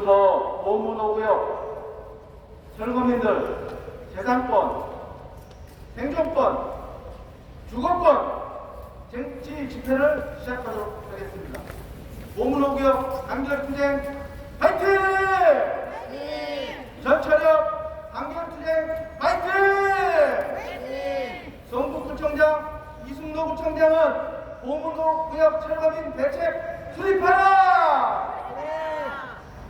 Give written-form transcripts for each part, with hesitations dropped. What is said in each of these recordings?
지금부터 보문호구역 철거민들 재산권, 생존권, 주거권 쟁취 집회를 시작하도록 하겠습니다. 보문호구역 단결투쟁 파이팅! 전차력 단결투쟁 파이팅! 성북구청장 이승노 구청장은 보문호구역 철거민 대책 수립하라!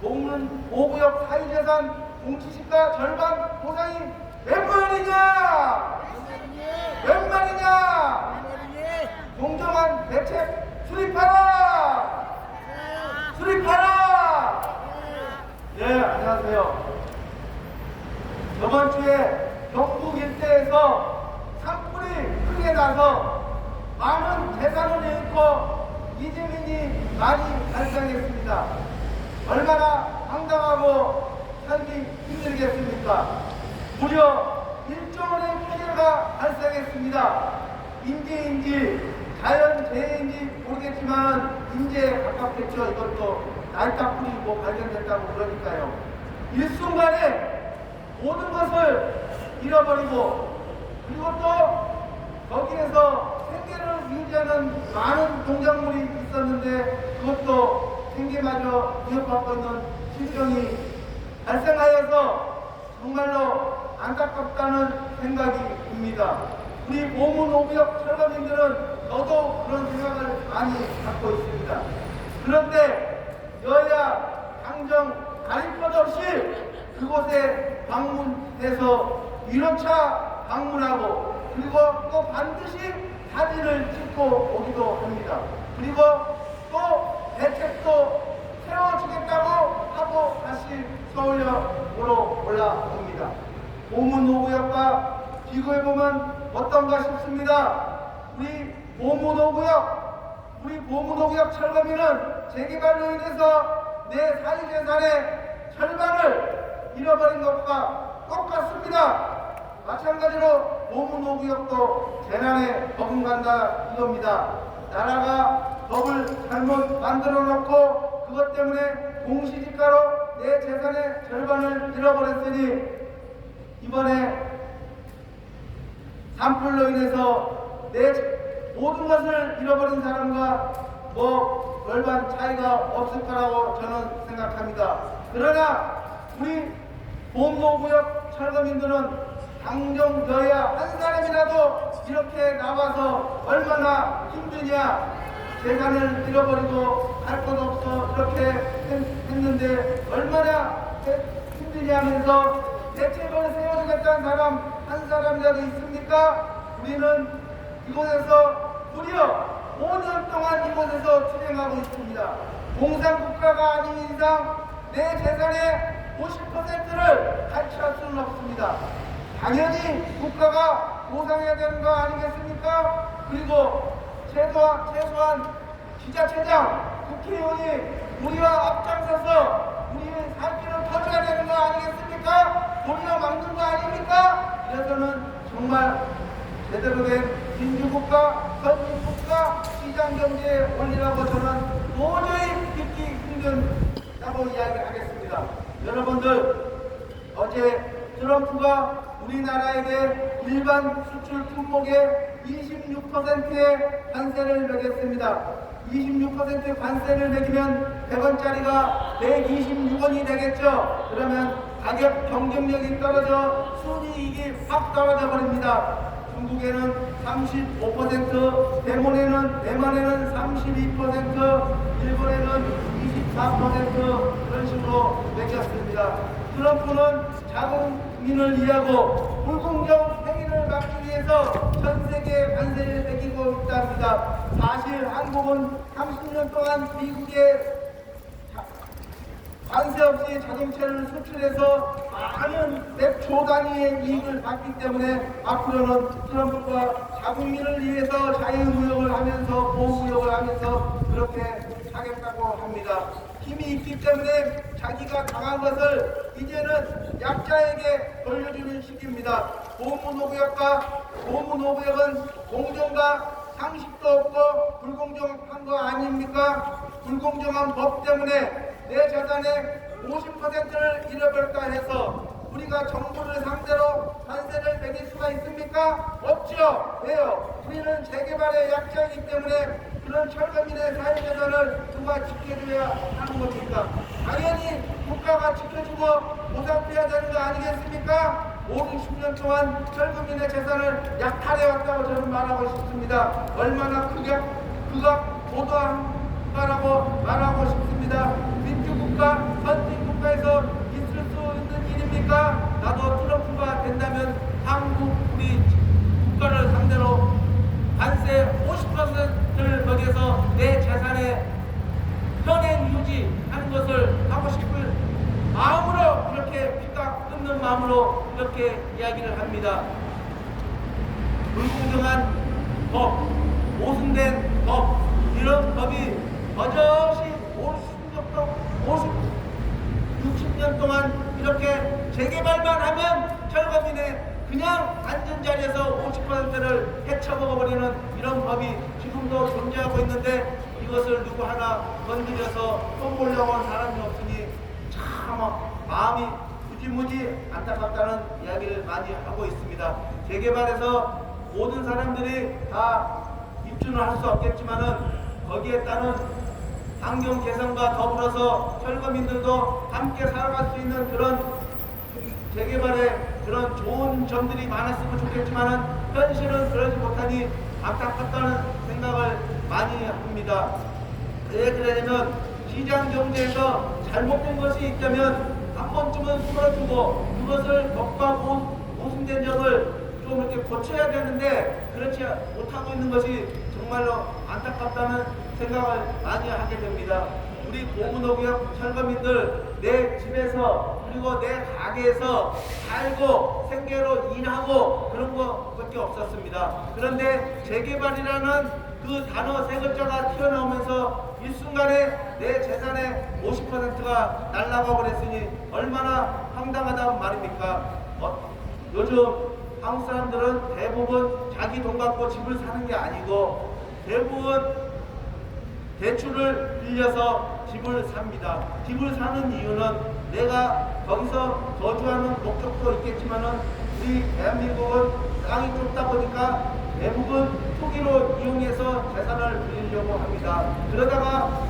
보문호구역 사유재산 공치시가 절반 보상이 몇 만이냐? 몇 만이냐? 공정한 대책 수립하라! 수립하라! 네, 안녕하세요. 저번 주에 경북 일대에서 산불이 크게 나서 많은 재산을 잃고 이재민이 많이 발생했습니다. 얼마나 황당하고 살기 힘들겠습니까? 무려 1조 원의 피해가 발생했습니다. 인재인지 자연재해인지 모르겠지만 인재에 가깝겠죠. 이것도 날딱 뿌리고 발견됐다고 그러니까요. 일순간에 모든 것을 잃어버리고 그리고 또 거기에서 생계를 유지하는 많은 농작물이 있었는데 그것도 생계마저 위협받고 있는 실정이 발생하여서 정말로 안타깝다는 생각이 듭니다. 우리 보문호구역 철거민들은 더더욱 그런 생각을 많이 갖고 있습니다. 그런데 여야 당정 가릴 것 없이 그곳에 방문해서 1호차 방문하고 그리고 또 반드시 사진을 찍고 오기도 합니다. 그리고 또 대책도 세워주겠다고 하고 다시 서울역으로 올라옵니다. 보문호구역과 비교해보면 어떤가 싶습니다. 우리 보문호구역 철거민은 재개발로 인해서 내 사유재산의 절반을 잃어버린 것과 똑같습니다. 마찬가지로 보문호구역도 재난에 버금간다 이겁니다. 나라가 법을 잘못 만들어 놓고 그것 때문에 공시지가로 내 재산의 절반을 잃어버렸으니 이번에 산불로 인해서 내 모든 것을 잃어버린 사람과 뭐 별반 차이가 없을 거라고 저는 생각합니다. 그러나 우리 보문호구역 철거민들은 당정 여야 한 사람이라도 이렇게 나와서 얼마나 힘드냐, 재산을 잃어버리고 할 것 없어 이렇게 했는데 얼마나 힘드냐 하면서 대책을 세워주겠다는 사람 한 사람이라도 있습니까? 우리는 이곳에서 무려 5년 동안 이곳에서 투쟁하고 있습니다. 공산국가가 아닌 이상 내 재산의 50%를 탈취할 수는 없습니다. 당연히 국가가 보상해야 되는 거 아니겠습니까? 그리고 최소한 지자체장, 국회의원이 우리와 앞장서서 우리의 살길을 터줘야 되는 거 아니겠습니까? 우리가 막는 거 아닙니까? 이래서는 정말 제대로 된 민주국가, 선진국가, 시장경제의 원리라고 저는 도저히 믿기 힘든다고 이야기를 하겠습니다. 여러분들, 어제 트럼프가 우리나라에게 일반 수출 품목의 26%의 관세를 매겼습니다. 26% 관세를 매기면 100원짜리가 126원이 되겠죠. 그러면 가격 경쟁력이 떨어져 순이익이 확 떨어져 버립니다. 중국에는 35%, 대만에는 32%, 일본에는 24% 그런 식으로 매겼습니다. 트럼프는 자국민을 위하고 불공정 행위를 막기 위해서 전 세계에 관세를 매기고 있답니다. 사실 한국은 30년 동안 미국에 관세 없이 자동차를 수출해서 많은 100조 단위의 이익을 받기 때문에 앞으로는 트럼프가 자국민을 위해서 자유무역을 하면서 보호무역을 하면서 그렇게 하겠다고 합니다. 힘이 있기 때문에 자기가 당한 것을 이제는 약자에게 돌려주는 시기입니다. 보문호구역은 공정과 상식도 없고 불공정한 거 아닙니까? 불공정한 법 때문에 내 재산의 50%를 잃어버릴까 해서 우리가 정부를 상대로 관세를 매길 수가 있습니까? 없죠. 왜요? 우리는 재개발의 약자이기 때문에 그런 철거민의 사회재산을 누가 지켜줘야 하는 겁니까? 당연히 국가가 지켜주고 보상해야 되는 거 아니겠습니까? 5, 60년 동안 철거민의 재산을 약탈해왔다고 저는 말하고 싶습니다. 얼마나 고도한가라고 말하고 싶습니다. 민주국가, 선진국가에서 있을 수 있는 일입니까? 나도 트럼프가 된다면 한국 우리 국가를 상대로 관세 50%를 먹여서 내 재산의 현행 유지하는 것을 하고 싶을 마음으로 이렇게 피가 끓는 마음으로 이렇게 이야기를 합니다. 불공정한 법, 모순된 법, 이런 법이 버젓이 60년 동안 이렇게 재개발만 하면 철거민의 그냥 앉은 자리에서 50%를 헤쳐먹어버리는 이런 법이 지금도 존재하고 있는데 이것을 누구 하나 건드려서 돈 벌려고 하는 사람이 없으니 참 마음이 무지무지 안타깝다는 이야기를 많이 하고 있습니다. 재개발에서 모든 사람들이 다 입주는 할 수 없겠지만은 거기에 따른 환경 개선과 더불어서 철거민들도 함께 살아갈 수 있는 그런 재개발의 그런 좋은 점들이 많았으면 좋겠지만은 현실은 그러지 못하니 안타깝다는 생각을 많이 합니다. 왜 그러냐면 시장 경제에서 잘못된 것이 있다면 한 번쯤은 풀어주고 그것을 법과 모순된 점을 좀 이렇게 고쳐야 되는데 그렇지 못하고 있는 것이 정말로 안타깝다는 생각을 많이 하게 됩니다. 우리 고문호구역 철거민들 내 집에서 그리고 내 가게에서 살고 생계로 일하고 그런 것밖에 없었습니다. 그런데 재개발이라는 그 단어 세 글자가 튀어나오면서 일순간에 내 재산의 50%가 날아가 버렸으니 얼마나 황당하다는 말입니까? 요즘 한국 사람들은 대부분 자기 돈 갖고 집을 사는 게 아니고 대부분 대출을 빌려서 집을 삽니다. 집을 사는 이유는 내가 거기서 거주하는 목적도 있겠지만은 우리 대한민국은 땅이 좁다 보니까 대부분 투기로 이용해서 재산을 빌리려고 합니다. 그러다가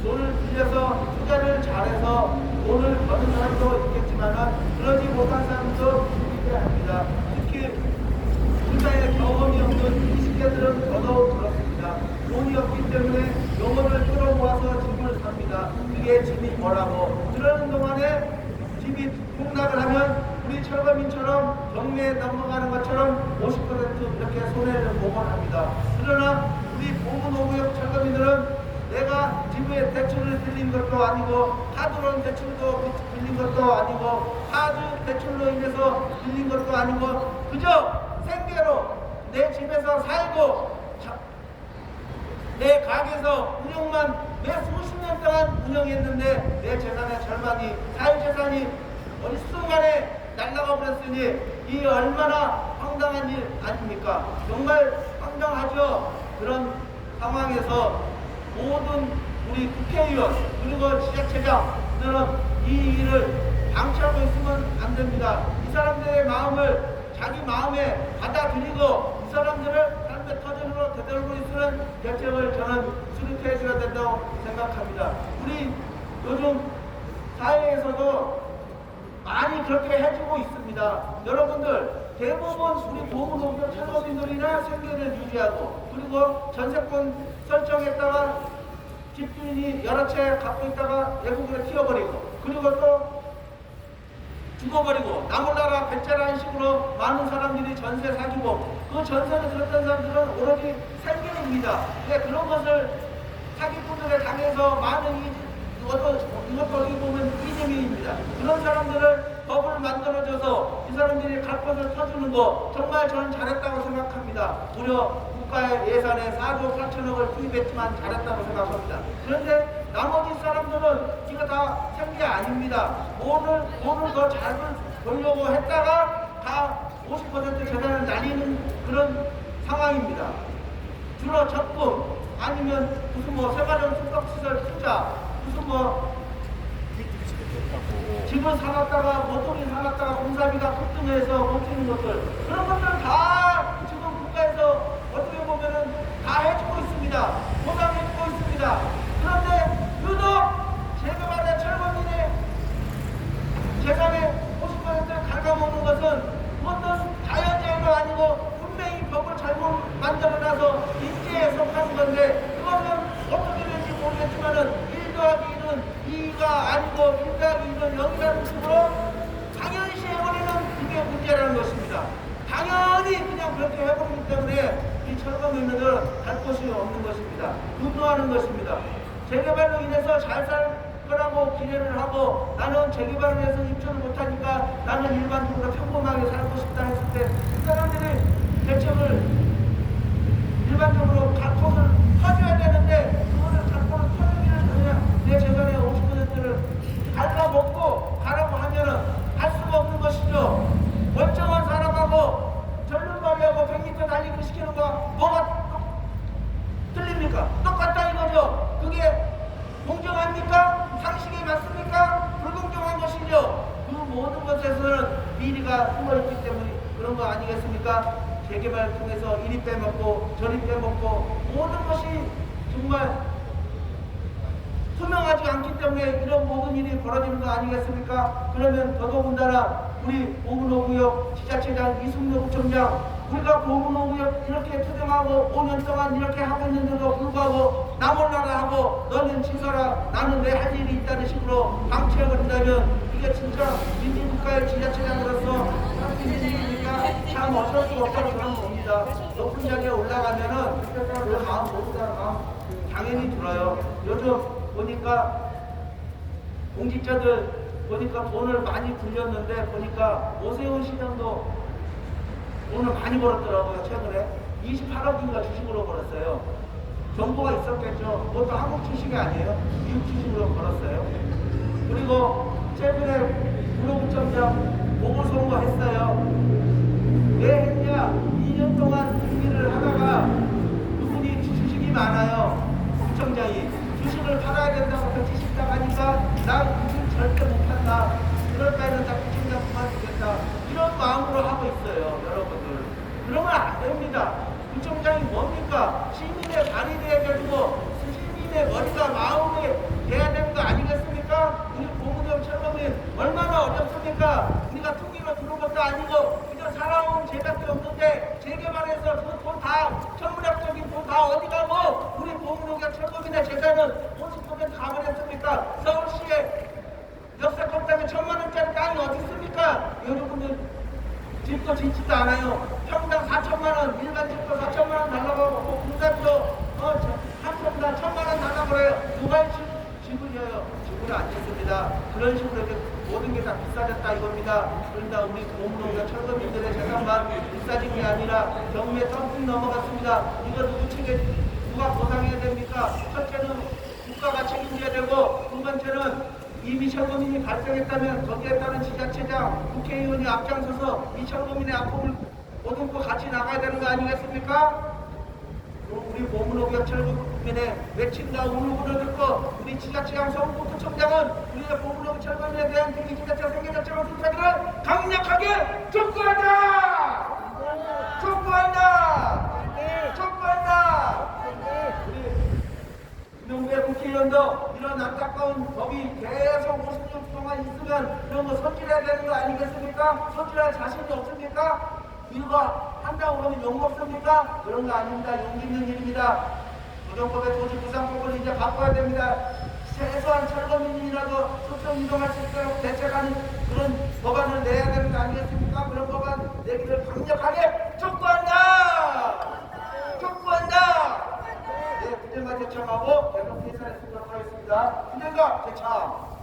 돈을 빌려서 투자를 잘해서 돈을 버는 사람도 있겠지만은 그러지 못한 사람도 있게 합니다. 특히 투자에 경험이 없는 20대들은 더더욱 그렇습니다. 돈이 없기 때문에 영혼을 끌어모아서 집을 삽니다. 그게 집이 뭐라고. 그러는 동안에 집이 폭락을 하면 우리 철거민처럼 경매에 넘어가는 것처럼 50% 이렇게 손해를 보곤 합니다. 그러나 우리 고문호구역 철거민들은 내가 집에 대출을 빌린 것도 아니고 카드론 대출도 빌린 것도 아니고 카드 대출로 인해서 빌린 것도 아니고 그저 생계로 내 집에서 살고 내 가게에서 운영만 매 수십 년 동안 운영했는데 내 재산의 절반이 사유재산이 어느 순간에 날아가 버렸으니 이 얼마나 황당한 일 아닙니까? 정말 황당하죠. 그런 상황에서 모든 우리 국회의원 그리고 지자체장들은 이 일을 방치하고 있으면 안 됩니다. 이 사람들의 마음을 자기 마음에 받아들이고 이 사람들을 삶의 터전으로 되돌고 있는 대책을 저는 수립해 줘야 된다고 생각합니다. 우리 요즘 사회에서도 많이 그렇게 해주고 있습니다. 여러분들 대부분 우리 고문호구역 철거민들이나 생계를 유지하고 그리고 전세권 설정했다가 집주인이 여러 채 갖고 있다가 외국으로 튀어버리고 그리고 또 죽어버리고 나몰라라 배째라는 식으로 많은 사람들이 전세 사주고 그 전세를 들었던 사람들은 오로지 생계입니다. 근데 그런 것을 사기꾼들에 당해서 많은 이것도 어떻게 보면 이재명입니다. 그런 사람들을 법을 만들어줘서 이 사람들이 갈 것을 터주는 거 정말 저는 잘했다고 생각합니다. 무려 국가의 예산에 4조 8천억을 투입했지만 잘했다고 생각합니다. 그런데 나머지 사람들은 이거 다 생계 아닙니다. 돈을 더 잘 벌려고 했다가 다 50% 재산을 날리는 그런 상황입니다. 주로 적금 아니면 무슨 뭐 생활형 숙박시설 투자 무슨 뭐 집을 사놨다가 모토리 사놨다가 공사비가 급등해서 못 쓰는 것들 그런 것들 다 지금 국가에서 어떻게 보면은 다 해주고 있습니다. 보상해주고 있습니다. 그런데 유독 재개발의 철거민의 재산의 50%를 갉아먹는 것은 어떤 자연재해가 아니고 분명히 법을 잘못 만들어놔서 인재에 속하는 건데 그것은 어떻게 될지 모르겠지만은 1 더하기 1은 2가 아니고 1 더하기 1은 0이라는 식으로 당연시 해버리는 그게 문제라는 것입니다. 당연히 그냥 그렇게 해버리기 때문에 이 철거민들은 갈 곳이 없는 것입니다. 분노하는 것입니다. 재개발로 인해서 잘 살 거라고 기대를 하고 나는 재개발을 해서 입주를 못하니까 나는 일반적으로 평범하게 살고 싶다 했을 때 그 사람들이 대책을 일반적으로 갈곳을 터줘야 되는데 그거를 갈곳을 터주기를 그냥 내 재산의 50%를 갉아먹고 가라고 하면은 할 수가 없는 것이죠. 멀쩡한 사람하고 절름발이하고 100m 달리기 시키는 거 뭐가 틀립니까? 똑같다 이거죠. 그게 공정합니까? 상식이 맞습니까? 불공정한 것이죠. 그 모든 것에서는 비리가 숨어있기 때문에 그런 거 아니겠습니까? 재개발 통해서 이리 빼먹고 저리 빼먹고 모든 것이 정말 투명하지 않기 때문에 이런 모든 일이 벌어지는 거 아니겠습니까? 그러면 더더군다나 우리 보문호구역 지자체장 이승로 구청장 우리가 보문호구역 이렇게 투쟁하고 5년 동안 이렇게 하고 있는데도 불구하고 나 몰라라 하고 너는 지서라 나는 내 할 일이 있다는 식으로 방치해버린다면 이게 진짜 민주국가의 지자체장으로서 하는 일이니까 참 어쩔 수 없다는 그런 겁니다. 높은 자리에 올라가면은 그 마음 모두가 마음 당연히 들어요. 요즘 보니까 공직자들 보니까 돈을 많이 굴렸는데 보니까 오세훈 시장도 돈을 많이 벌었더라고요. 최근에 28억인가 주식으로 벌었어요. 정보가 있었겠죠. 그것도 한국 주식이 아니에요. 미국 주식으로 벌었어요. 그리고 최근에 구로구청장 보궐선거 했어요. 왜 했냐? 2년 동안 일을 하다가 그분이 주식이 많아요. 구청장이 주식을 팔아야 된다고 정치식당 하니까 난 주식 절대 못 판다. 그럴 바에는 다 구청장 그만두겠다. 이런 마음으로 하고 있어요. 여러분들. 그러면 안 됩니다. 구청장이 뭡니까? 시민의 발이 돼가지고 시민의 머리가 마음이 돼야 되는 거 아니겠습니까? 우리 보문역 철거민 얼마나 어렵습니까? 우리가 투기로 들어온 것도 아니고 그저 살아온 죄밖에 없는데 재개발해서 그 돈 다 천문학적인 돈 다 어디 가고 우리 보문역 철거민의 재산은 50% 가버렸습니까? 서울시에 역세권 땅에 1000만 원짜리 땅이 어디 있습니까? 여러분들 집도 짓지도 않아요. 평당 4천만 원, 일반 집도 4천만 원 달라고 하고 공사비도 한 평당 1000만 원 달라고 그래요. 누가 지불해요? 지불이 안 됐습니다. 그런 식으로 이렇게 모든 게 다 비싸졌다 이겁니다. 그러니까 우리 보문역 철거민들의 재산만 비싸진 게 아니라 경매 덤핑 넘어갔습니다. 이거 누구 누가 보상해야 됩니까? 첫째는 국가가 책임져야 되고 두 번째는 이미 철거민이 발생했다면 거기에 따른 지자체장, 국회의원이 앞장서서 이 철거민의 아픔을 오듬고 같이 나가야 되는 거 아니겠습니까? 우리 보문호구역 철거민의 외침과 울고를 듣고 우리 지자체장 서울구청장은 우리의 보문호구 철거민에 대한 대기지자체 생계자체로 순사기를 강력하게 촉구한다! 촉구한다! 촉구한다! 우리 국회의원도 이런 안타까운 법이 계속 50년 동안 있으면 이런 거 손질해야 되는 거 아니겠습니까? 손질할 자신이 없습니까? 이거 한다고 그러면 욕 먹습니까? 그런 거 아닙니다. 용기 있는 일입니다. 노동법의 도지부상법을 이제 바꿔야 됩니다. 최소한 철거민이라도 소청 이동할 수 있도록 대책하는 그런 법안을 내야 되는 거 아니겠습니까? 그런 법안 내기를 강력하게 촉구한다! 촉구한다! 네, 부정과 제청하고 계속 회사에 쓰도록 하겠습니다. 부정과 제청!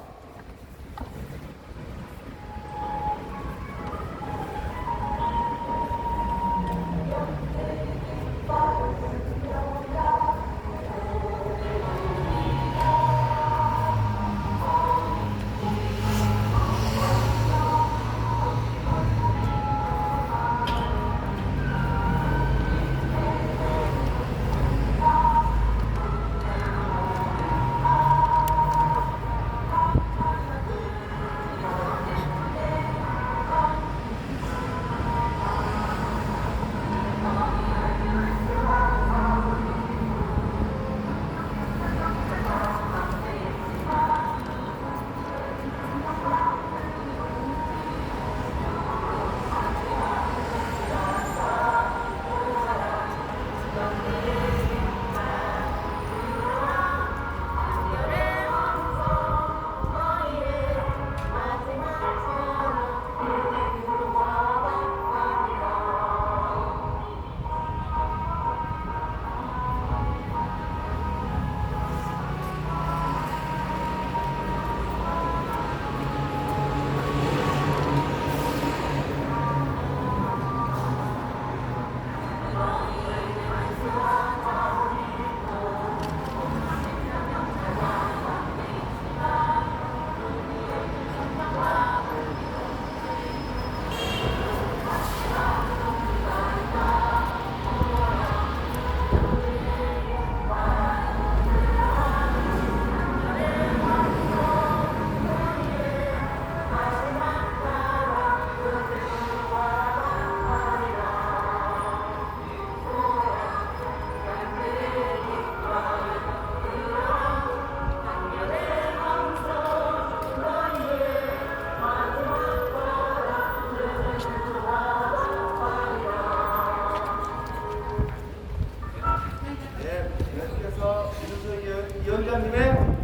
의장님의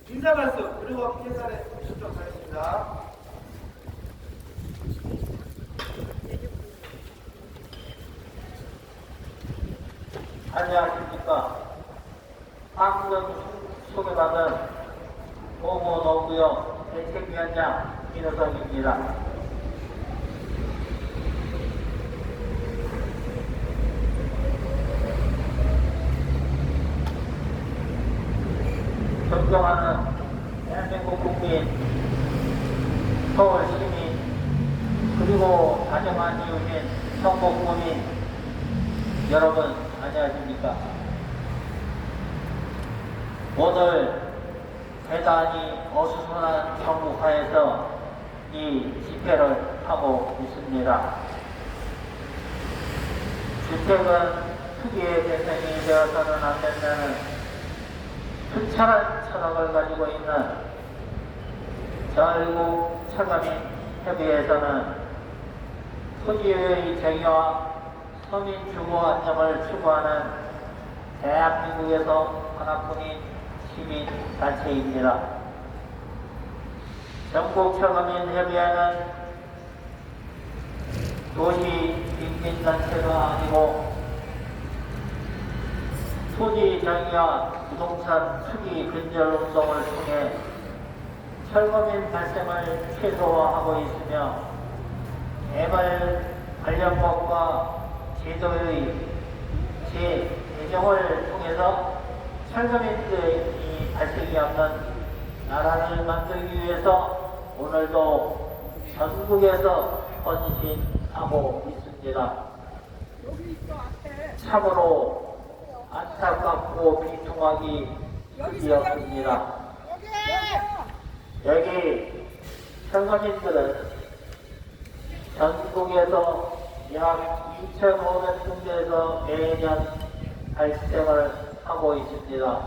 인사 말씀 그리고 계산에 듣도록 하겠습니다. 안녕하십니까. 방금 소개받은 노무노구역 대책위원장 민호성입니다. 존경하는 대한민국 국민, 서울 시민, 그리고 다정한 이웃인 성북구민 여러분 안녕하십니까. 오늘 대단히 어수선한 경우하에서 이 집회를 하고 있습니다. 주택은 투기의 대상이 되어서는 안 된다는 투철한 철학을 가지고 있는 전국 철거민 협의회에서는 토지의 정의와 서민 주거 안정을 추구하는 대한민국에서 하나뿐인 시민 단체입니다. 전국 철거민 협의회는 도시 빈민 단체가 아니고 토지 정의와 부동산 투기 근절 운동을 통해 철거민 발생을 최소화하고 있으며 개발 관련법과 제도의 재개정을 통해서 철거민들이 발생이 없는 나라를 만들기 위해서 오늘도 전국에서 헌신하고 있습니다. 참으로 안타깝고 비통하기 일이었습니다. 여기 철거민들은 전국에서 약 2,500군데에서 매년 발생을 하고 있습니다.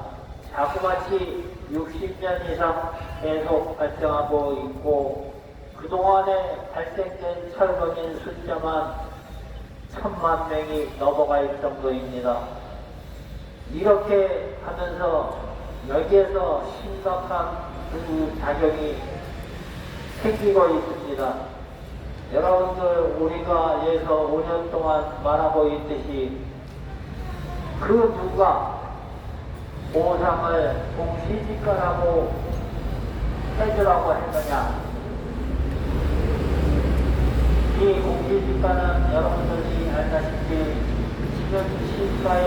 자그마치 60년 이상 계속 발생하고 있고 그동안에 발생된 철거민 숫자만 1,000만 명이 넘어갈 정도입니다. 이렇게 하면서 여기에서 심각한 부작용이 생기고 있습니다. 여러분들 우리가 여기서 5년 동안 말하고 있듯이 그 누가 보상을 공시지가라고 해주라고 했느냐. 이 공시지가는 여러분들이 알다시피 지금 시가의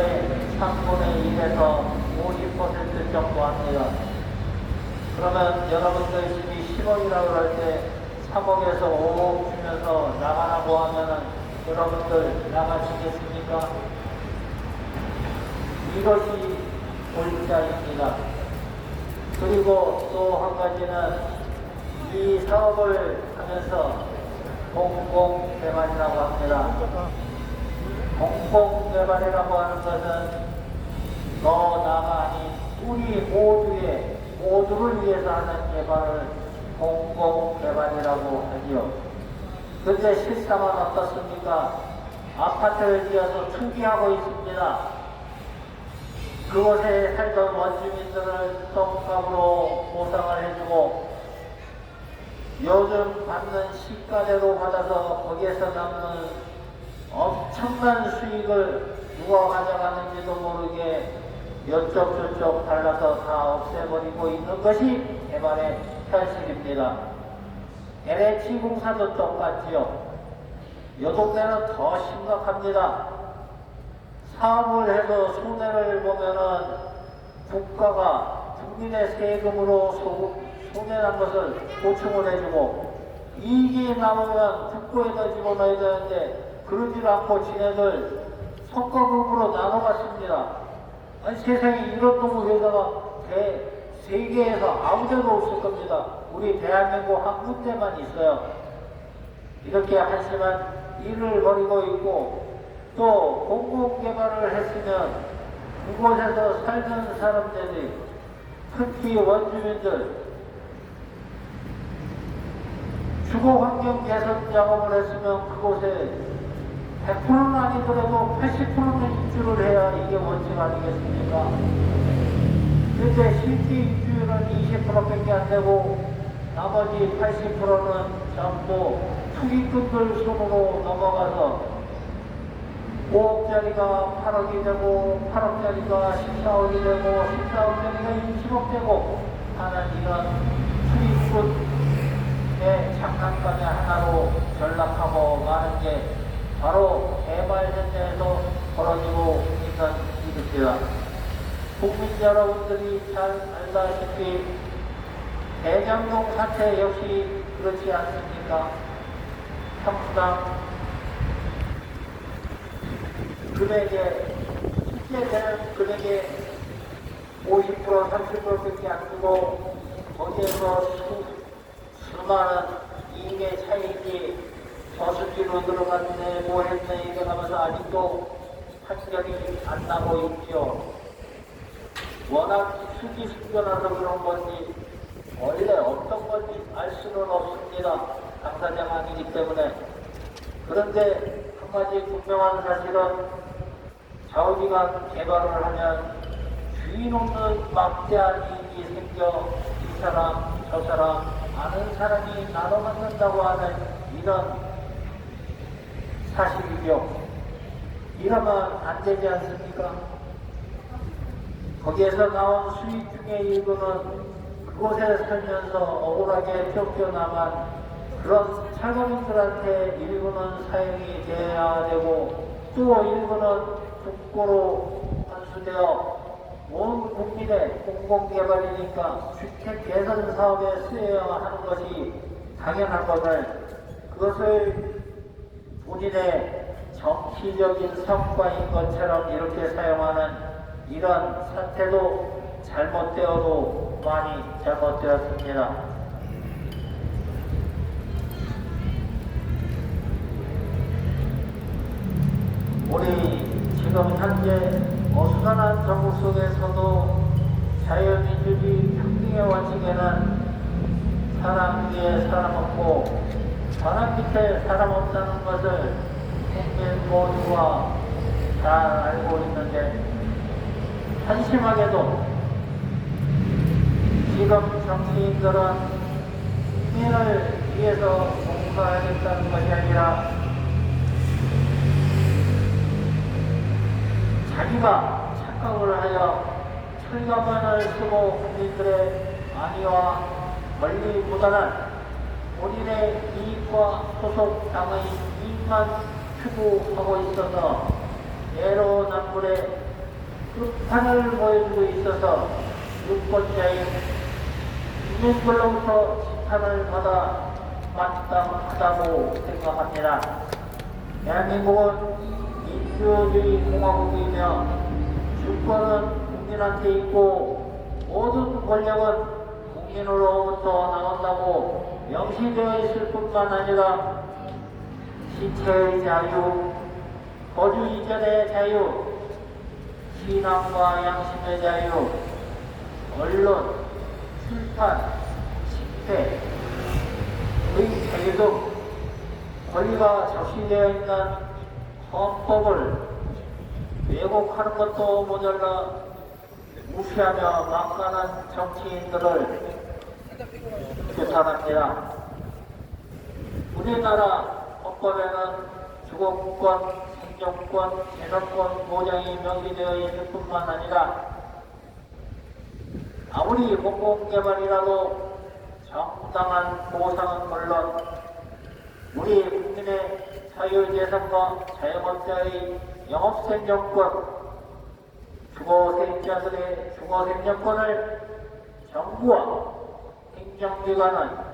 3분의 1에서 50% 정도 합니다. 그러면 여러분들 집이 10억이라고 할 때 3억에서 5억 주면서 나가라고 하면은 여러분들 나가시겠습니까? 이것이 골자입니다. 그리고 또 한 가지는 이 사업을 하면서 공공개발이라고 합니다. 공공개발이라고 하는 것은 너 나가 아닌 우리 모두를 위해서 하는 개발을 공공개발이라고 하지요. 그런데 실상은 어떻습니까? 아파트를 지어서 투기하고 있습니다. 그곳에 살던 원주민들을 똥값으로 보상을 해주고 요즘 받는 시가대로 받아서 거기에서 남는 엄청난 수익을 누가 가져가는지도 모르게 이쪽 저쪽 달라서 다 없애버리고 있는 것이 개발의 현실입니다. LH 공사도 똑같지요. 요 동네는 더 심각합니다. 사업을 해서 손해를 보면은 국가가 국민의 세금으로 손해난 것을 보충을 해주고 이익이 남으면 국고에다 집어넣어야 되는데 그러지 않고 지네들 성과급으로 나눠갔습니다. 아니 세상에 이런 놈의 회사가 세계에서 아무데도 없을 겁니다. 우리 대한민국 한 군데만 있어요. 이렇게 한심한 일을 벌이고 있고 또 공공개발을 했으면 그곳에서 살던 사람들이 특히 원주민들 주거환경 개선 작업을 했으면 그곳에 100%는 아니더라도 80%는 입주를 해야 이게 원칙 아니겠습니까? 현재 실제 입주율은 20%밖에 안 되고 나머지 80%는 전부 투기꾼들 손으로 넘어가서 5억짜리가 8억이 되고 8억짜리가 14억이 되고 14억짜리가 20억 되고 하는 이런 투기꾼의 장난감의 하나로 전락하고 마는 게 바로 개발 현장에서 벌어지고 있는 일입니다. 국민 여러분들이 잘 알다시피 대장동 사태 역시 그렇지 않습니까? 평당 금액에 실제 되는 금액의 50% 30%밖에 안 주고 거기에서 수많은 이익의 차익이 저수지로 들어갔네 뭐 했네 이래 가면서 아직도 판결이 안 나고 있죠. 워낙 수지 숨겨놔서 그런 건지 원래 어떤 건지 알 수는 없습니다. 당사자가 아니기 때문에. 그런데 한 가지 분명한 사실은 좌우지간 개발을 하면 주인 없는 막대한 이익이 생겨 이 사람 저 사람 아는 사람이 나눠 갖는다고 하는 이런 사실이죠. 이러면 안 되지 않습니까? 거기에서 나온 수익 중의 일부는 그곳에 살면서 억울하게 쫓겨나간 그런 살거민들한테 일부는 사용이 돼야 되고 또 일부는 국고로 환수되어 온 국민의 공공개발이니까 주택 개선 사업에 쓰여야 하는 것이 당연한 것을 그것을 본인의 정치적인 성과인 것처럼 이렇게 사용하는 이런 사태도 잘못되어도 많이 잘못되었습니다. 우리 지금 현재 어수선한 정국 속에서도 자유민주주의 평등의 원칙에는 사람 위에 사람 없고 사람 밑에 사람 없다는 것을 국민 모두가 잘 알고 있는데 한심하게도 지금 정치인들은 국민을 위해서 봉사하겠다는 것이 아니라 자기가 착각을 하여 철가만을 쓰고 국민들의 안위와 권리보다는 본인의 이익과 소속 당의 이익만 추구하고 있어서 내로남불의 끝판을 보여주고 있어서 유권자인 국민들로부터 심판을 받아 마땅하다고 생각합니다. 대한민국은 민주주의 공화국이며 주권은 국민한테 있고 모든 권력은 국민으로부터 나온다고 명시되어 있을 뿐만 아니라 신체의 자유, 거주 이전의 자유, 신앙과 양심의 자유, 언론, 출판, 집회, 의 자유 등 권리가 적시되어 있는 헌법을 왜곡하는 것도 모자라 무시하며 막강한 정치인들을 규탄합니다. 우리나라 헌법에는 주거권, 생존권, 재산권 보장이 명시되어 있을 뿐만 아니라 아무리 공공개발이라도 정당한 보상은 물론 우리 국민의 자유재산과 자영업자의 영업생존권, 주거세입자들의 주거생존권을 정부와 행정기관은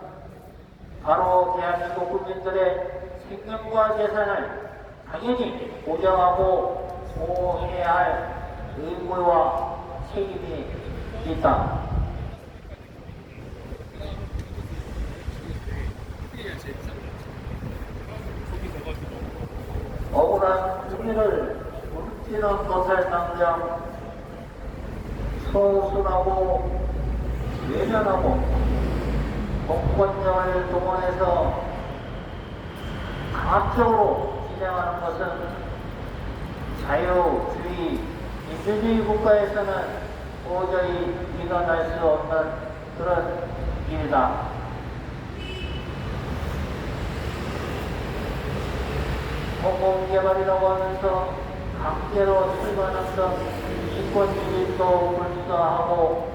바로 대한민국 국민들의 생명과 재산을 당연히 보장하고 보호해야 할 의무와 책임이 있다. 억울한 국민을 무릅쓰는 것을 당장 소순하고 외면하고 공권력을 동원해서 강압적으로 진행하는 것은 자유주의, 민주주의 국가에서는 도저히 일어날 수 없는 그런 일이다. 공공개발이라고 하면서 강제로 출마하는 등 인권주의도 불사하고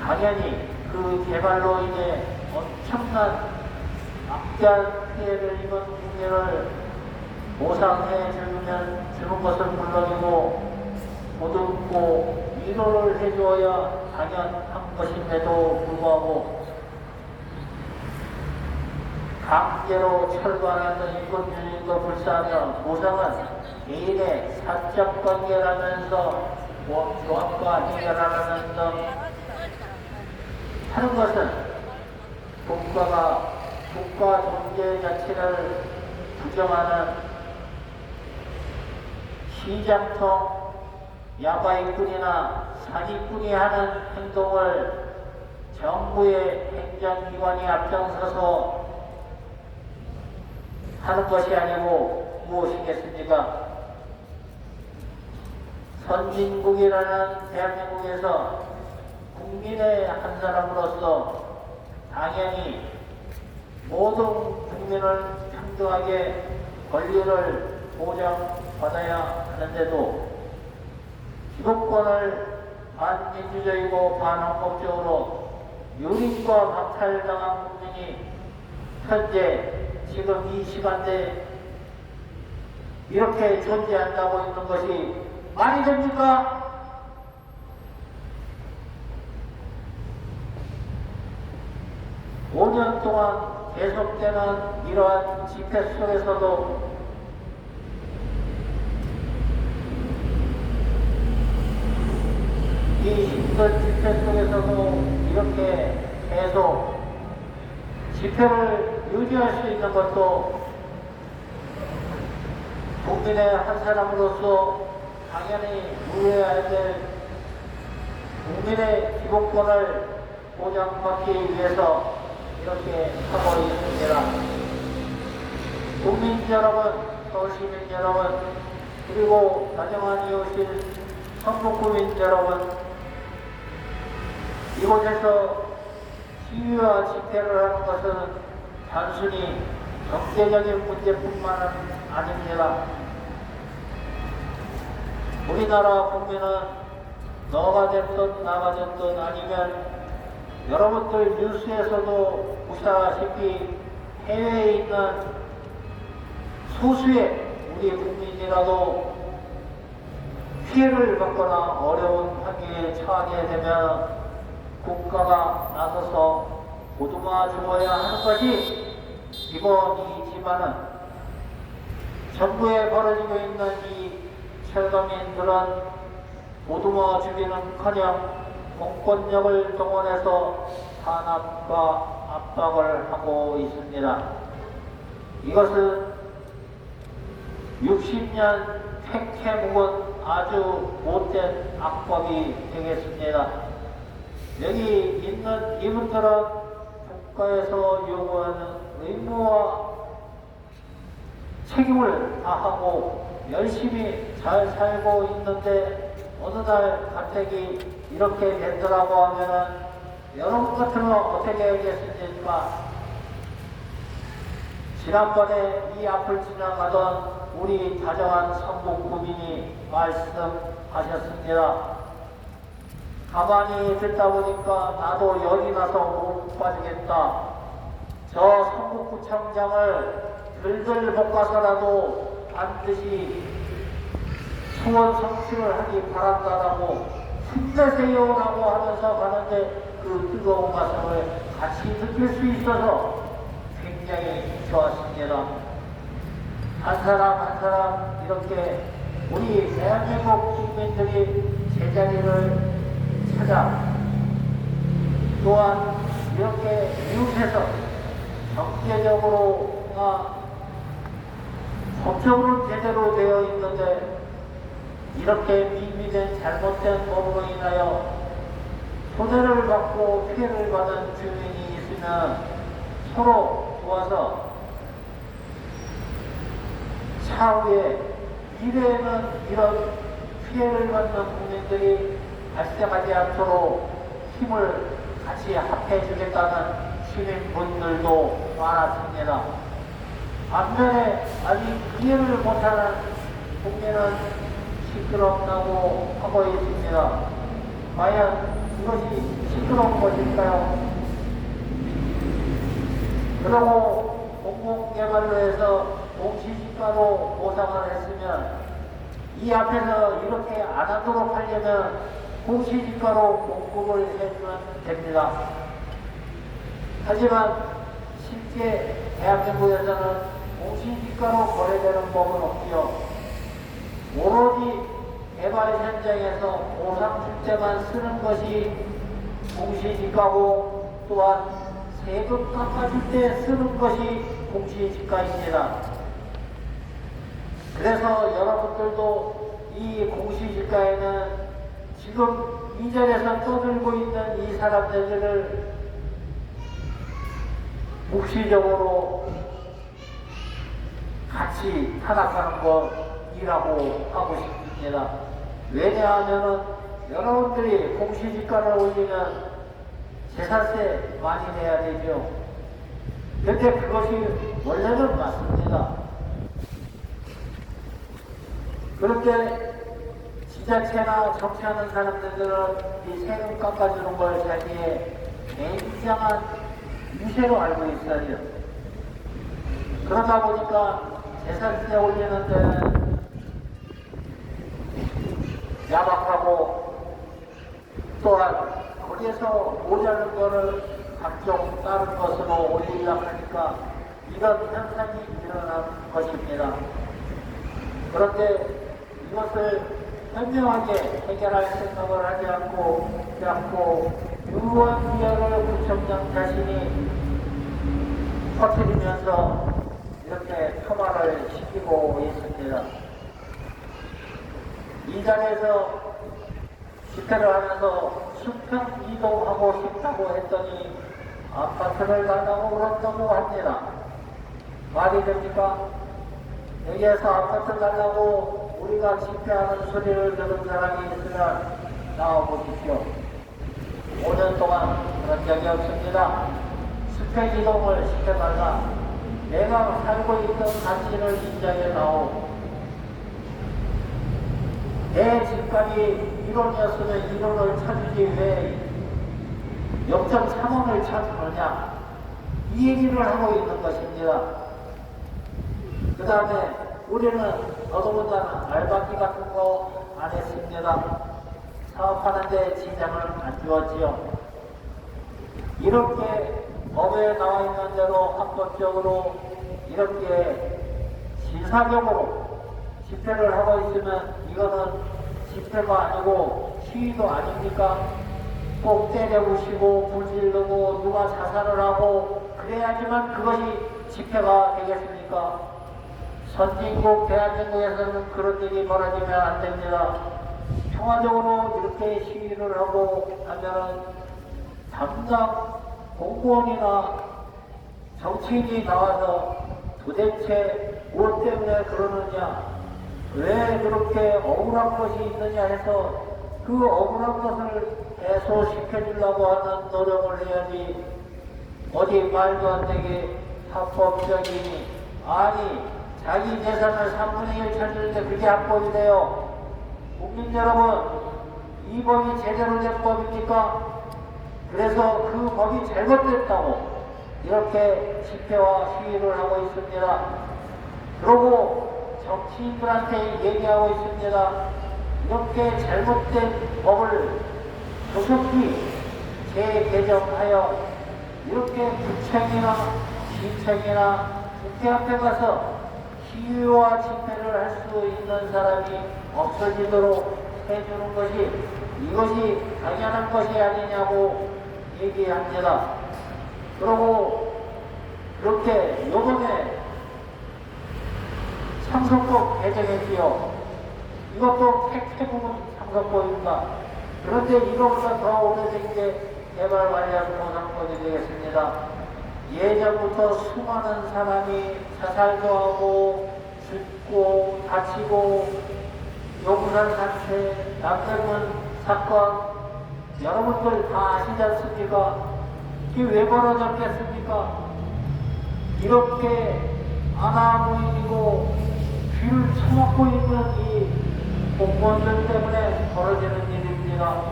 당연히 그 개발로 인해 엄청난 막대한 피해를 입은 국민을 보상해 주는 것은 물론이고 보듬고 위로를 해주어야 당연한 것임에도 불구하고 강제로 철거하는 인권주의도 불사하며 보상은 개인의 사적 관계라면서 조합과 해결하는 등 하는 것은 국가 존재 자체를 부정하는 시장통 야바이꾼이나 사기꾼이 하는 행동을 정부의 행정기관이 앞장서서 하는 것이 아니고 무엇이겠습니까? 선진국이라는 대한민국에서 국민의 한 사람으로서 당연히 모든 국민을 평등하게 권리를 보장받아야 하는데도 기득권을 반민주적이고 반헌법적으로 유린과 박탈당한 국민이 현재 지금 이 시간대에 이렇게 존재한다고 있는 것이 말이 됩니까? 오 년 동안 계속되는 이러한 집회 속에서도 이 힘든 집회 속에서도 이렇게 계속 집회를 유지할 수 있는 것도 국민의 한 사람으로서 당연히 누려야 될 국민의 기본권을 보장받기 위해서 이렇게 하고 있습니다. 국민 여러분, 서울시민 여러분, 그리고 다정한 이웃인 성북구민 여러분, 이곳에서 시위와 집회를 하는 것은 단순히 경제적인 문제뿐만은 아닙니다. 우리나라 국민은 너가 됐든 나가 됐든 아니면 여러분들 뉴스에서도 보시다시피 해외에 있는 소수의 우리 국민이라도 피해를 받거나 어려운 환경에 처하게 되면 국가가 나서서 보듬어 주어야 하는 것이 기본이지만은 정부에 벌어지고 있는 이 철거민들은 보듬어 주기는커녕 공권력을 동원해서 탄압과 압박을 하고 있습니다. 이것은 60년 택해 묵은 아주 못된 악법이 되겠습니다. 여기 있는 이분들은 국가에서 요구하는 의무와 책임을 다하고 열심히 잘 살고 있는데 어느 날 갑자기 이렇게 되더라고 하면은 여러분 같으면 어떻게 하겠습니까? 지난번에 이 앞을 지나가던 우리 다정한 성북구민이 말씀하셨습니다. 가만히 듣다 보니까 나도 열이 나서 못 빠지겠다. 저 성북구청장을 들들 볶아서라도 반드시 소원 성취를 하기 바란다라고 힘내세요라고 하면서 가는데 그 뜨거운 가슴을 같이 느낄 수 있어서 굉장히 좋았습니다. 한 사람 한 사람 이렇게 우리 대한민국 국민들이 제자리를 찾아 또한 이렇게 이웃에서 경제적으로나 법적으로 제대로 되어 있는데 이렇게 미미된 잘못된 법으로 인하여 손해를 받고 피해를 받은 주민이 있으면 서로 도와서 차후에 미래에는 이런 피해를 받는 국민들이 발생하지 않도록 힘을 같이 합해 주겠다는 시민분들도 많았습니다. 반면에 아직 이해를 못하는 국민은 시끄럽다고 하고 있습니다. 과연 이것이 시끄러운 것일까요? 그러고 공공개발로 해서 공시지가로 보상을 했으면 이 앞에서 이렇게 안 하도록 하려면 공시지가로 공급을 해주면 됩니다. 하지만 실제 대한민국에서는 공시지가로 거래되는 법은 없지요. 오로지 개발 현장에서 보상 줄 때만 쓰는 것이 공시지가고 또한 세금 깎아줄 때 쓰는 것이 공시지가입니다. 그래서 여러분들도 이 공시지가에는 지금 이 자리에서 떠들고 있는 이 사람들을 묵시적으로 같이 탄압하는 것이라고 하고 싶습니다. 왜냐하면 여러분들이 공시지가를 올리면 재산세 많이 내야 되죠. 그런데 그것이 원래는 맞습니다. 그런데 지자체나 정치하는 사람들은 이 세금 깎아주는 걸 자기의 굉장한 유세로 알고 있어요. 그러다 보니까 재산세 올리는 데는 야박하고 또한 거기에서 모자른 거를 각종 다른 것으로 올리려고 하니까 이런 현상이 일어난 것입니다. 그런데 이것을 현명하게 해결할 생각을 하지 않고 유언비어를 구청장 자신이 퍼뜨리면서 이렇게 폄하를 시키고 있습니다. 이 자리에서 집회를 하면서 수평 이동하고 싶다고 했더니 아파트를 달라고 그런다고 합니다. 말이 됩니까? 여기에서 아파트 달라고 우리가 집회하는 소리를 들은 사람이 있으면 나와보십시오. 5년 동안 그런 적이 없습니다. 수평 이동을 시켜달라. 내가 살고 있던 단지를 인정해다오. 내 집값이 1원이었으면 1원을 찾으지 왜 0.3원을 찾느냐, 이 얘기를 하고 있는 것입니다. 그 다음에 우리는 더더군다나 알바기 같은 거 안 했습니다. 사업하는데 지장을 안 주었지요. 이렇게 법에 나와 있는 대로 합법적으로 이렇게 신사적으로 집회를 하고 있으면 이거는 집회가 아니고 시위도 아닙니까? 꼭 때려부시고 불지르고 누가 자살을 하고 그래야지만 그것이 집회가 되겠습니까? 선진국 대한민국에서는 그런 일이 벌어지면 안 됩니다. 평화적으로 이렇게 시위를 하고 하면 담당 공무원이나 정치인이 나와서 도대체 무엇 때문에 그러느냐, 왜 그렇게 억울한 것이 있느냐 해서 그 억울한 것을 해소시켜주려고 하는 노력을 해야지, 어디 말도 안 되게 합법적이니, 아니 자기 재산을 3분의 1 찾는데 그게 합법이 돼요. 국민 여러분, 이 법이 제대로 된 법입니까? 그래서 그 법이 잘못됐다고 이렇게 집회와 시위를 하고 있습니다. 그리고 정치인들한테 얘기하고 있습니다. 이렇게 잘못된 법을 조속히 재개정하여 이렇게 구청이나 시청이나 국회 앞에 가서 시위와 집회를 할 수 있는 사람이 없어지도록 해주는 것이, 이것이 당연한 것이 아니냐고 얘기합니다. 그리고 그렇게 요번에 상속법 개정했지요. 이것도 팩트 부분 상속법입니다. 그런데 이거보다 더 오래된 게 개발관리보상법이 되겠습니다. 예전부터 수많은 사람이 자살도 하고 죽고 다치고 용산 사태, 남대문 사건 여러분들 다 아시지 않습니까? 이게 왜 벌어졌겠습니까? 이렇게 안아 보이고 귀를 처먹고 있는 이 공무원들 때문에 벌어지는 일입니다.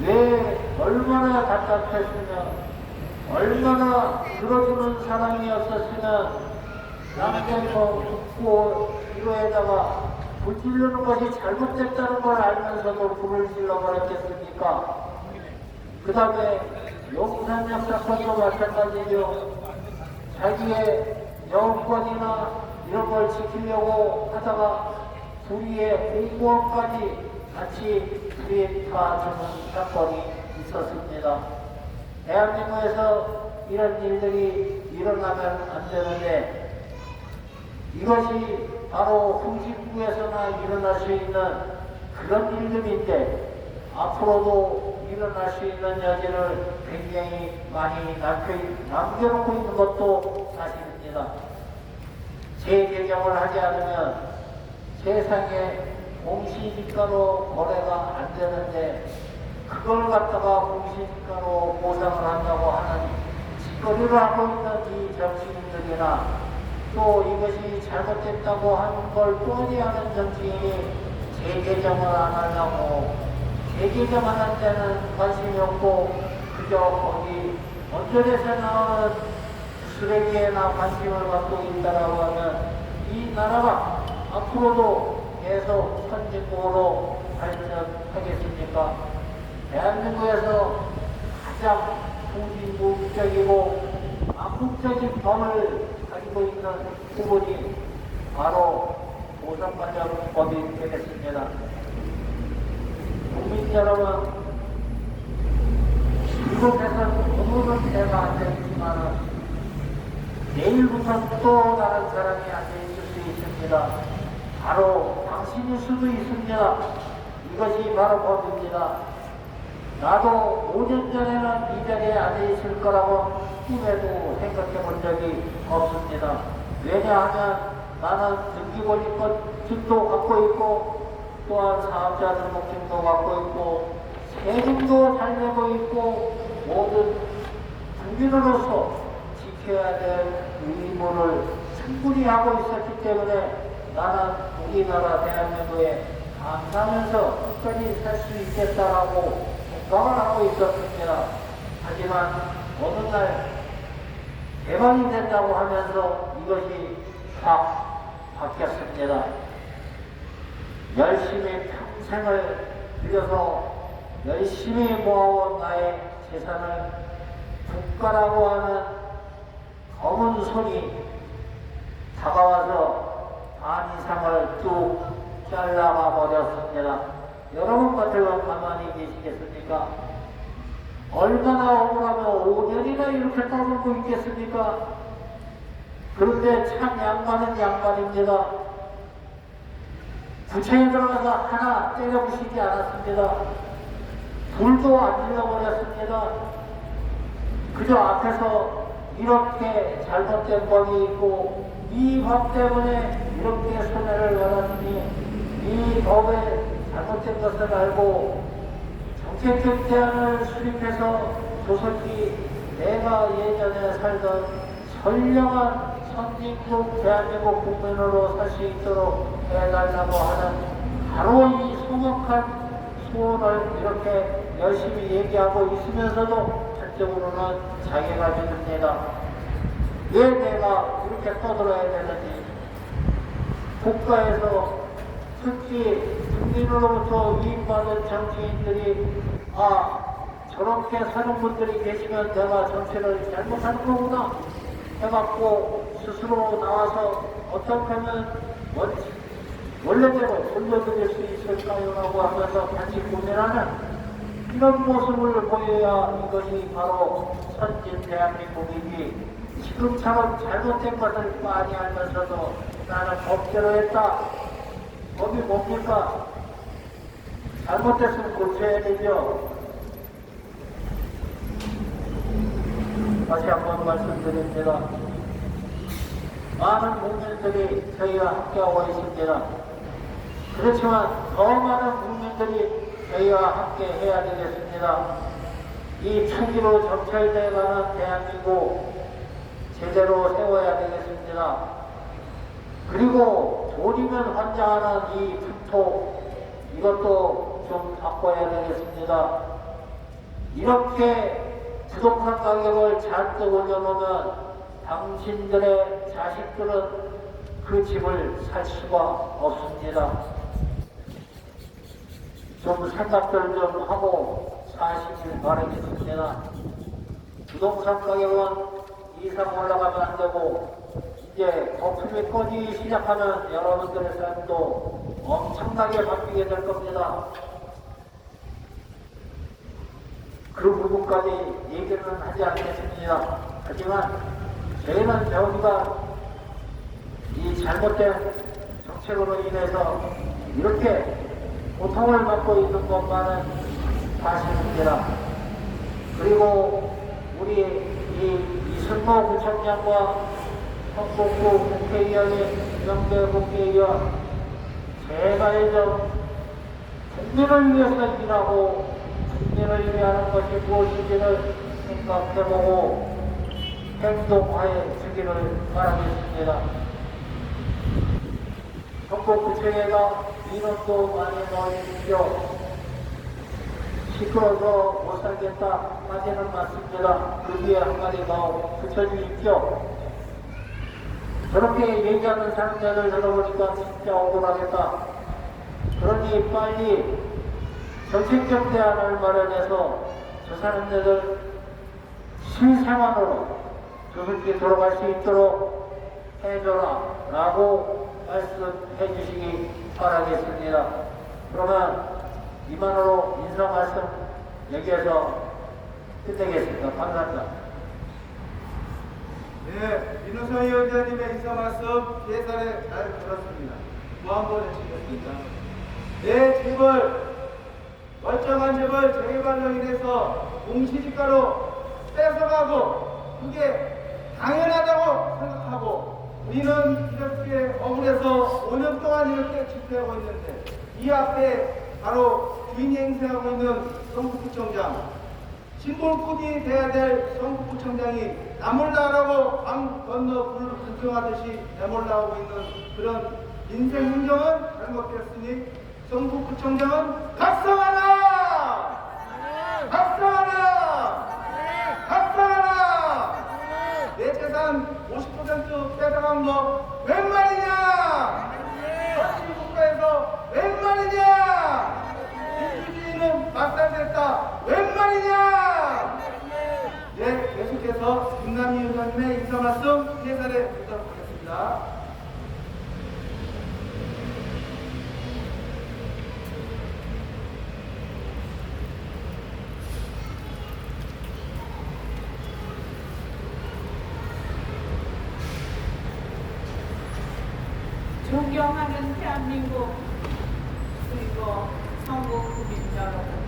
왜 얼마나 답답했으면 얼마나 들어주는 사람이 없었으면 남대문 북구 1호에다가 불 지르는 것이 잘못됐다는 걸 알면서도 불을 질러버렸겠습니까? 그 다음에 용산역 사건도 마찬가지죠. 자기의 여권이나 이런 걸 지키려고 하다가 불의의 공무원까지 같이 투입해주는 사건이 있었습니다. 대한민국에서 이런 일들이 일어나면 안 되는데 이것이 바로 흥신구에서나 일어날 수 있는 그런 일들인데 앞으로도 일어날 수 있는 여지를 굉장히 많이 남겨놓고 있는 것도 사실입니다. 재개정을 하지 않으면 세상에 공시지가로 거래가 안 되는데 그걸 갖다가 공시지가로 보상을 한다고 하는 짓거리를 하고 있는 이 정치인들이나 또 이것이 잘못됐다고 하는 걸 뻔히 하는 정치인이 재개정을 안 하려고 재개정하는 데는 관심이 없고 그저 거기 언론에서 나오는 쓰레기에나 관심을 갖고 있다라고 하면 이 나라가 앞으로도 계속 선진국으로 발전하겠습니까? 대한민국에서 가장 후진국적이고 암묵적인 법을 가지고 있는 부분이 바로 보상관자법이 되겠습니다. 국민 여러분, 이곳에서는 오늘은 내가 앉아있지만 내일부터 또 다른 사람이 앉아있을 수 있습니다. 바로 당신일 수도 있습니다. 이것이 바로 법입니다. 나도 5년 전에는 이 자리에 앉아있을 거라고 꿈에도 생각해 본 적이 없습니다. 왜냐하면 나는 등기권리증도 갖고 있고 또한 사업자 등록증도 갖고 있고 세금도 잘 내고 있고 모든 국민으로서 지켜야 될 의무를 충분히 하고 있었기 때문에 나는 우리나라 대한민국에 감사하면서 끝까지 살 수 있겠다라고 생각을 하고 있었습니다. 하지만 어느 날 개방이 된다고 하면서 이것이 확 바뀌었습니다. 열심히 평생을 들여서 열심히 모아온 나의 재산을 국가라고 하는 검은 손이 다가와서 반 이상을 쭉 잘라가 버렸습니다. 여러분 같으면 가만히 계시겠습니까? 얼마나 억울하면 5년이나 이렇게 떠들고 있겠습니까? 그런데 참 양반은 양반입니다. 부처에 들어가서 하나 때려부시지 않았습니다. 불도 안 질러버렸습니다. 그저 앞에서 이렇게 잘못된 법이 있고 이 법 때문에 이렇게 손해를 받았으니 이 법에 잘못된 것을 알고 정책적 대안을 수립해서 조속히 내가 예전에 살던 선량한 선진국 대한민국 국민으로 살 수 있도록 해달라고 하는 바로 이 소박한 소원을 이렇게 열심히 얘기하고 있으면서도 한쪽으로는 자기가 믿습니다. 왜 내가 이렇게 떠들어야 되는지 국가에서 특히 국민으로부터 위임받은 정치인들이 저렇게 사는 분들이 계시면 내가 정치를 잘못하는 거구나 해갖고 스스로 나와서 어떻게 하면 원래대로 돌려드릴 수 있을까요? 라고 하면서 같이 고민하는 이런 모습을 보여야 이것이 바로 선진 대한민국이지 지금처럼 잘못된 것을 많이 알면서도 나는 법대로 했다. 법이 뭡니까? 잘못됐으면 고쳐야 되죠. 다시 한번 말씀드립니다. 많은 국민들이 저희와 함께하고 있습니다. 그렇지만 더 많은 국민들이 저희와 함께 해야 되겠습니다. 이 추기로 정찰되어가는 대한민국 제대로 세워야 되겠습니다. 그리고 돈이면 환장하는 이 풍토, 이것도 좀 바꿔야 되겠습니다. 이렇게 부동산 가격을 잔뜩 올려놓으면 당신들의 자식들은 그 집을 살 수가 없습니다. 좀 생각들 좀 하고 사시길 바라겠습니다. 부동산 가격은 이상 올라가면 안 되고 이제 거품이 꺼지기 시작하면 여러분들의 삶도 엄청나게 바뀌게 될 겁니다. 그 부분까지 얘기는 하지 않겠습니다. 하지만 저희는 저희가 이 잘못된 정책으로 인해서 이렇게 고통을 받고 있는 것만은 사실입니다. 그리고 우리 이순모 구청장과 성북구 국회의원인 이명대 국회의원 제발 좀 국민을 위해서 일하고 국민을 위하는 것이 무엇인지를 생각해보고 행동하여 주기를 바라겠습니다. 성북구청에가 민원도 많이 넣어주십시오. 시끄러워서 못 살겠다까지는 맞습니다. 그 뒤에 한마디 더 붙여주십시오. 저렇게 얘기하는 사람들을 들어보니까 진짜 억울하겠다. 그러니 빨리 정책적 대안을 마련해서 저 사람들을 실생활으로 조속히 돌아갈 수 있도록 해줘라 라고 말씀해 주시기 바라겠습니다. 그러면 이만으로 인사 말씀 여기에서 끝내겠습니다. 감사합니다. 네, 민우선 위원장님의 인사 말씀 예산에 잘 들었습니다. 또 한 번 해주시겠습니다. 내 집을, 멀쩡한 집을 재개발로 인해서 공시지가로 뺏어가고 그게 당연하다고 생각하고 우리는 이렇게 억울해서 5년 동안 이렇게 집회하고 있는데 이 앞에 바로 주인 행세하고 있는 성북구청장, 신골꾼이 돼야 될 성북구청장이 나몰라라고 밤 건너 불 간청하듯이 내몰라하고 있는 그런 인생 행정은 잘못됐으니 성북구청장은 각성하라! 각성하라! 각성하라! 내 재산 50% 뺏어간 거 웬 말이냐? 선진국가에서 웬 말이냐? 민주주의는 막살됐다 웬 말이냐? 네, 계속해서 김남희 의원님의 인사 말씀 예산에 듣도록 하겠습니다. 존경하는 대한민국 그리고 성북 국민 여러분,